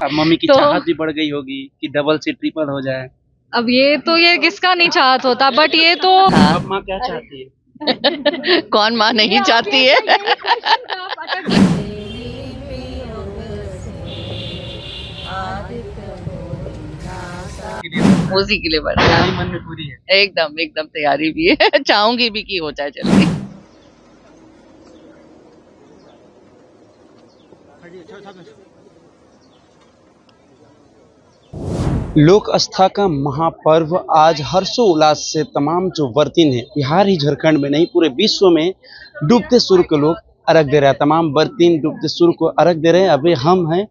अब मम्मी की तो चाहत भी बढ़ गई होगी कि डबल से ट्रिपल हो जाए। अब ये किसका नहीं चाहत होता, बट ये तो हाँ। अब माँ क्या चाहती है? कौन माँ नहीं चाहती है? उसी के लिए बना तैयारी मन में पूरी है। एकदम एकदम तैयारी भी है। चाहूंगी भी कि हो जाए जल्दी। लोक आस्था का महापर्व आज हर्षोल्लास से तमाम जो वर्तिन है, बिहार ही झारखंड में नहीं पूरे विश्व में डूबते सूर्य को लोग अर्घ दे रहे हैं। तमाम वर्तिन डूबते सूर्य को अर्घ दे रहे हैं। अभी हम हैं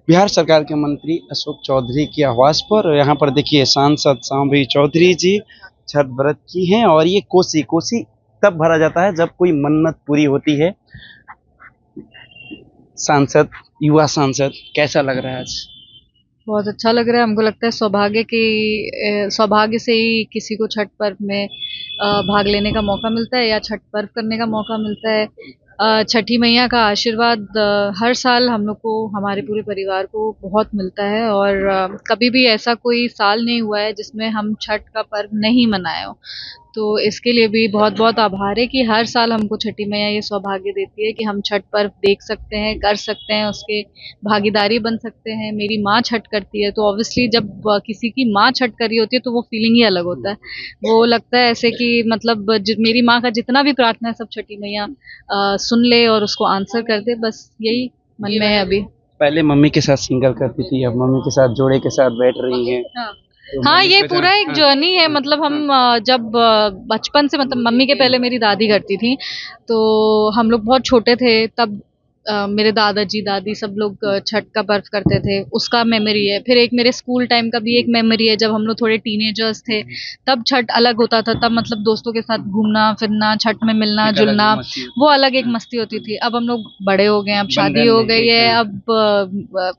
बिहार सरकार के मंत्री अशोक चौधरी के आवास पर, और यहाँ पर देखिए सांसद सांबी चौधरी जी छठ व्रत की हैं। और ये कोसी कोसी तब भरा जाता है जब कोई मन्नत पूरी होती है। सांसद, युवा सांसद, कैसा लग रहा है आज? बहुत अच्छा लग रहा है। हमको लगता है सौभाग्य से ही किसी को छठ पर्व में भाग लेने का मौका मिलता है या छठ पर्व करने का मौका मिलता है। छठी मैया का आशीर्वाद हर साल हम लोग को, हमारे पूरे परिवार को बहुत मिलता है, और कभी भी ऐसा कोई साल नहीं हुआ है जिसमें हम छठ का पर्व नहीं मनाए हो। तो इसके लिए भी बहुत बहुत आभार है कि हर साल हमको छठी मैया ये सौभाग्य देती है कि हम छठ पर्व देख सकते हैं, कर सकते हैं, उसके भागीदारी बन सकते हैं। मेरी माँ छठ करती है, तो ऑब्वियसली जब किसी की माँ छठ कर रही होती है तो वो फीलिंग ही अलग होता है। वो लगता है ऐसे कि मतलब मेरी माँ का जितना भी प्रार्थना है सब छठी मैया सुन ले और उसको आंसर कर दे, बस यही मन में है अभी। पहले मम्मी के साथ सिंगल करती थी, अब मम्मी के साथ जोड़े के साथ बैठ रही हैं। हाँ तो हाँ, मम्मी ये को पूरा एक हाँ, जर्नी है। मतलब हम जब बचपन से, मतलब मम्मी के पहले मेरी दादी करती थी, तो हम लोग बहुत छोटे थे तब मेरे दादाजी दादी सब लोग छठ का पर्व करते थे, उसका मेमोरी है। फिर एक मेरे स्कूल टाइम का भी एक मेमोरी है, जब हम लोग थोड़े टीनेजर्स थे तब छठ अलग होता था। तब मतलब दोस्तों के साथ घूमना फिरना, छठ में मिलना एक अलग जुलना, मस्ती होती वो अलग एक मस्ती होती थी। अब हम लोग बड़े हो गए हैं, अब शादी बंधन हो है, गई एक है, है। अब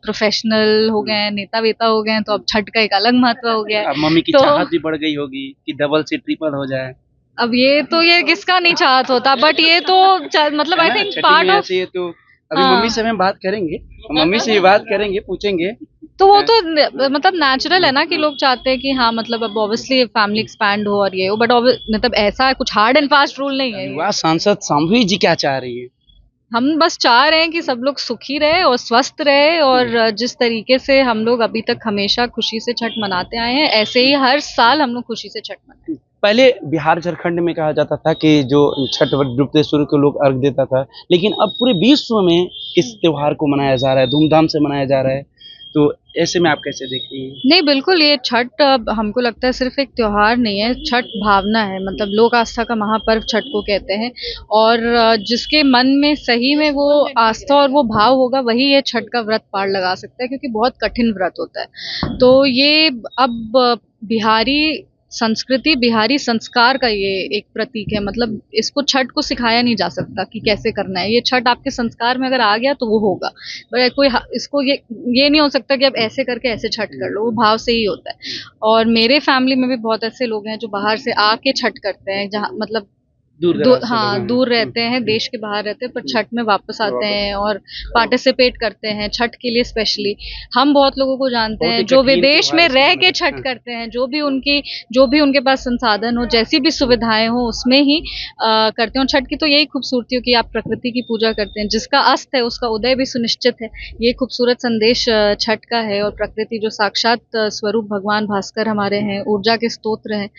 प्रोफेशनल हो गए हैं, नेता वेता हो गए हैं, तो अब छठ का एक अलग महत्व हो गया अब है। मम्मी की तो चाहत भी बढ़ गई होगी कि डबल से ट्रिपल हो जाए, अब ये किसका नहीं चाहत होता, बट ये तो मतलब है आई ना? थिंक छठी पार्ट मैया ऑफ। से ये तो अभी मम्मी हाँ, से हम बात करेंगे, मम्मी से भी बात करेंगे, पूछेंगे। तो वो तो मतलब नेचुरल है ना कि लोग चाहते हैं कि हाँ, मतलब अब ऑब्वियसली फैमिली एक्सपैंड हो और ये हो, बट मतलब ऐसा कुछ हार्ड एंड फास्ट रूल नहीं है ये। युवा सांसद सांभवी जी क्या चाह रही है? हम बस चाह रहे हैं कि सब लोग सुखी रहे और स्वस्थ रहे, और जिस तरीके से हम लोग अभी तक हमेशा खुशी से छठ मनाते आए हैं, ऐसे ही हर साल हम लोग खुशी से छठ मनाएं। पहले बिहार झारखंड में कहा जाता था कि जो छठ डूबते सूर्य को लोग अर्घ देता था, लेकिन अब पूरे विश्व में इस त्योहार को मनाया जा रहा है, धूमधाम से मनाया जा रहा है। तो ऐसे में आप कैसे देख रही हैं? नहीं, बिल्कुल, ये छठ हमको लगता है सिर्फ एक त्योहार नहीं है, छठ भावना है। मतलब लोक आस्था का महापर्व छठ को कहते हैं, और जिसके मन में सही में वो आस्था और वो भाव होगा, वही ये छठ का व्रत पार लगा सकता है, क्योंकि बहुत कठिन व्रत होता है। तो ये अब बिहारी संस्कृति, बिहारी संस्कार का ये एक प्रतीक है। मतलब इसको, छठ को सिखाया नहीं जा सकता कि कैसे करना है। ये छठ आपके संस्कार में अगर आ गया तो वो होगा। बट कोई इसको ये नहीं हो सकता कि आप ऐसे करके ऐसे छठ कर लो, वो भाव से ही होता है। और मेरे फैमिली में भी बहुत ऐसे लोग हैं जो बाहर से आके छठ करते हैं, जहाँ मतलब दूर दराज से लोग हाँ, हैं। दूर रहते हैं, देश के बाहर रहते हैं, पर छठ में वापस आते हैं और पार्टिसिपेट करते हैं छठ के लिए स्पेशली। हम बहुत लोगों को जानते बहुत ही हैं जो कठिन विदेश में त्योहार रह इसको के मनाना। छठ हाँ। करते हैं, जो भी उनके पास संसाधन हो, जैसी भी सुविधाएं हो, उसमें ही करते हैं। और छठ की तो यही खूबसूरती हो कि आप प्रकृति की पूजा करते हैं, जिसका अस्त है उसका उदय भी सुनिश्चित है। ये खूबसूरत संदेश छठ का है। और प्रकृति जो साक्षात स्वरूप भगवान भास्कर हमारे हैं, ऊर्जा के स्तोत्र हैं,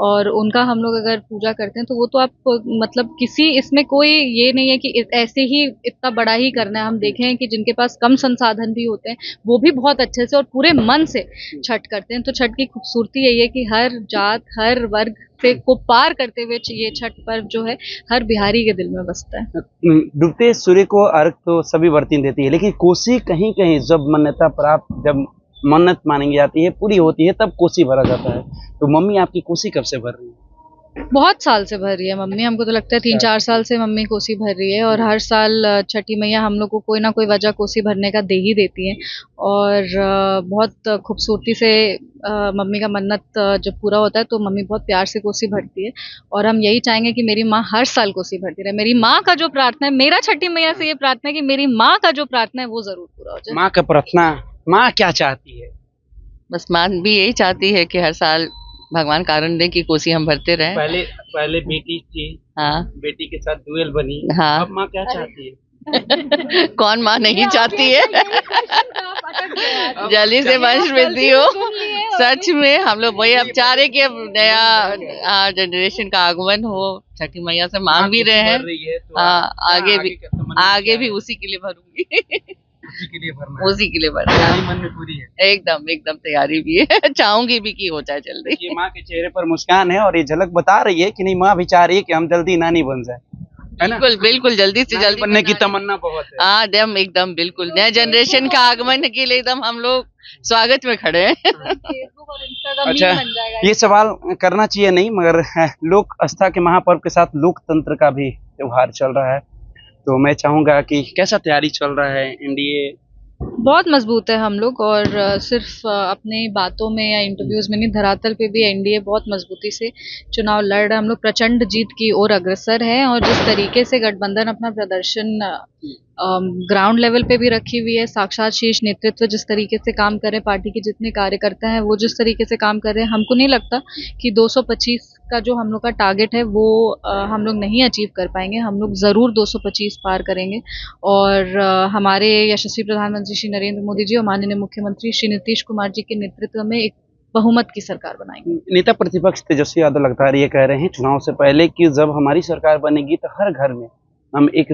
और उनका हम लोग अगर पूजा करते हैं तो वो तो आप मतलब किसी, इसमें कोई ये नहीं है कि ऐसे ही इतना बड़ा ही करना है। हम देखे हैं कि जिनके पास कम संसाधन भी होते हैं, वो भी बहुत अच्छे से और पूरे मन से छठ करते हैं। तो छठ की खूबसूरती यही है कि हर जात, हर वर्ग से को पार करते हुए ये छठ पर्व जो है हर बिहारी के दिल में बसता है। डूबते सूर्य को अर्घ तो सभी वर्तिन देती है, लेकिन कोसी कहीं कहीं जब मान्यता प्राप्त, जब मन्नत मानी जाती है, पूरी होती है, तब कोसी भरा जाता है। तो मम्मी आपकी कोसी कब से भर रही है? बहुत साल से भर रही है मम्मी। हमको तो लगता है 3-4 साल से मम्मी कोसी भर रही है, और हर साल छठी मैया हम लोग को कोई ना कोई वजह कोसी भरने का दे ही देती है। और बहुत खूबसूरती से मम्मी का मन्नत जब पूरा होता है तो मम्मी बहुत प्यार से कोसी भरती है। और हम यही चाहेंगे कि मेरी माँ हर साल कोसी भरती रहे। मेरी माँ का जो प्रार्थना है, मेरा छठी मैया से ये प्रार्थना है कि मेरी माँ का जो प्रार्थना है वो जरूर पूरा हो जाए। माँ का प्रार्थना माँ क्या चाहती है? बस माँ भी यही चाहती है कि हर साल भगवान कारण दे कि कोसी हम भरते रहें। पहले पहले बेटी थी, हाँ बेटी के साथ डुएल बनी, हाँ। अब माँ क्या चाहती है? कौन माँ नहीं चाहती है? जल्दी से वंश वृद्धि हो। सच में हम लोग वही अब चाह रहे कि अब नया जनरेशन का आगमन हो, छठी मैया से मांग भी रहे हैं। भर रही है तो हाँ, आगे भी का तमन्ना आगे क्या भी है? उसी के लिए भरूंगी। उसी के लिए भरना है। उसी के लिए भर तैयारी मन में पूरी है। एकदम एकदम तैयारी भी है। चाहूंगी भी कि हो जाए जल्दी। ये माँ के चेहरे पर मुस्कान है और ये झलक बता रही है कि नहीं, माँ भी चाह रही है कि हम जल्दी नानी बन जाए, है ना? बिल्कुल बिल्कुल, जल्दी से नानी जल्दी बनने की बना रहे हैं। तमन्ना बहुत है। हाँ एकदम बिल्कुल, नए जनरेशन का आगमन के लिए एकदम हम लोग स्वागत में खड़े हैं। फेसबुक और इंस्टाग्राम अच्छा, मीम बन जाएगा। ये सवाल करना चाहिए नहीं, मगर लोक आस्था के महापर्व के साथ लोकतंत्र का भी त्योहार चल रहा है, तो मैं चाहूंगा कि कैसा तैयारी चल रहा है एनडीए? बहुत मजबूत है हम लोग, और सिर्फ अपने बातों में या इंटरव्यूज में नहीं, धरातल पे भी एनडीए बहुत मजबूती से चुनाव लड़ रहा है। हम लोग प्रचंड जीत की ओर अग्रसर हैं, और जिस तरीके से गठबंधन अपना प्रदर्शन ग्राउंड लेवल पे भी रखी हुई है, साक्षात शीर्ष नेतृत्व जिस तरीके से काम कर रहे हैं, पार्टी के जितने कार्यकर्ता हैं वो जिस तरीके से काम कर रहे हैं, हमको नहीं लगता कि 225 का जो हम लोग का टारगेट है वो हम लोग नहीं अचीव कर पाएंगे। हम लोग ज़रूर 225 पार करेंगे, और हमारे यशस्वी प्रधानमंत्री श्री नरेंद्र मोदी जी और माननीय मुख्यमंत्री श्री नीतीश कुमार जी के नेतृत्व में एक बहुमत की सरकार बनाएंगे। नेता प्रतिपक्ष तेजस्वी यादव लगातार ये कह रहे हैं चुनाव से पहले कि जब हमारी सरकार बनेगी तो हर घर में हम एक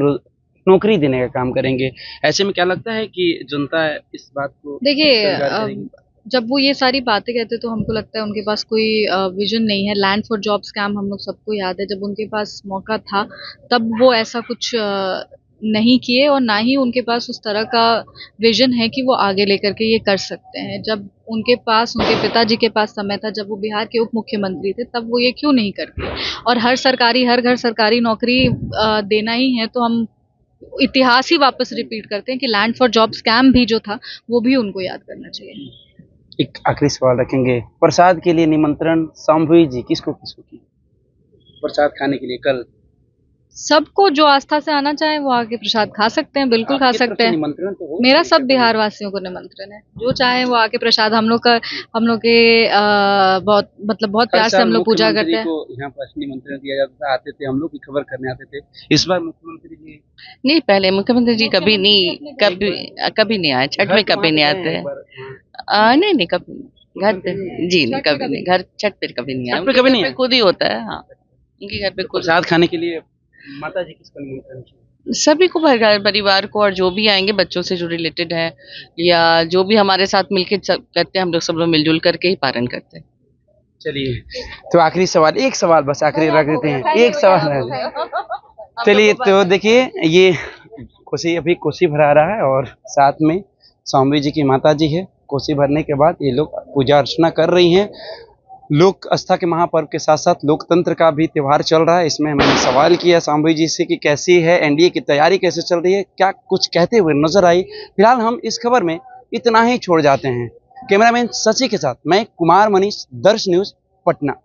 नौकरी देने का काम करेंगे। ऐसे में क्या लगता है कि जनता इस बात को देखिए, स्वीकार करेगी? जब वो ये सारी बातें कहते तो हमको लगता है उनके पास कोई विजन नहीं है। लैंड फॉर जॉब स्कैम हम लोग सबको याद है, जब उनके पास मौका था तब वो ऐसा कुछ नहीं किए, और ना ही उनके पास उस तरह का विजन है कि वो आगे लेकर के ये कर सकते हैं। जब उनके पास, उनके पिताजी के पास समय था, जब वो बिहार के उप मुख्यमंत्री थे, तब वो ये क्यों नहीं करते? और हर घर सरकारी नौकरी देना ही है, तो हम इतिहास ही वापस रिपीट करते हैं कि लैंड फॉर जॉब स्कैम भी जो था वो भी उनको याद करना चाहिए। एक आखिरी सवाल रखेंगे, प्रसाद के लिए निमंत्रण शांभवी जी किसको किसको की प्रसाद खाने के लिए? कल सबको जो आस्था से आना चाहे वो आके प्रसाद खा सकते हैं, बिल्कुल खा आपकी तरफ सकते से हैं। निमंत्रण तो हो, मेरा सब कैसे बिहार वासियों को निमंत्रण है, जो चाहे वो आके प्रसाद, हम लोग के बहुत मतलब बहुत हर प्यार से साल हम लोग पूजा मुख्यमंत्री करते हैं। को यहाँ पर निमंत्रण दिया जाता था, आते थे, हम लोग भी खबर करने आते थे। इस बार मुख्यमंत्री जी नहीं, पहले मुख्यमंत्री जी कभी नहीं आए, छठ में कभी नहीं आते हैं। नहीं कभी घर पे जी नहीं, कभी नहीं, घर छठ पे कभी नहीं आए। छठ पे कभी नहीं उनके घर आए? पे खुद ही होता है। हाँ, उनके घर पे खुद प्रसाद खाने के लिए माता जी किसको निमंत्रण किया? सभी को, परिवार को, और जो भी आएंगे बच्चों से जो रिलेटेड है या जो भी हमारे साथ मिलके करते हैं, हम लोग सब लोग मिलजुल करके ही पारण करते हैं। चलिए, तो आखिरी सवाल, एक सवाल बस आखिरी रख देते हैं, एक सवाल रह गया। चलिए, तो देखिए, ये कोसी अभी कोसी भरा रहा है और साथ में शांभवी जी की माता जी है। कोसी भरने के बाद ये लोग पूजा अर्चना कर रही हैं। लोक आस्था के महापर्व के साथ साथ लोकतंत्र का भी त्योहार चल रहा है। इसमें मैंने सवाल किया शांभवी जी से कि कैसी है एनडीए की तैयारी, कैसे चल रही है, क्या कुछ कहते हुए नजर आई। फिलहाल हम इस खबर में इतना ही छोड़ जाते हैं। कैमरामैन शशि के साथ मैं कुमार मनीष, दर्श न्यूज, पटना।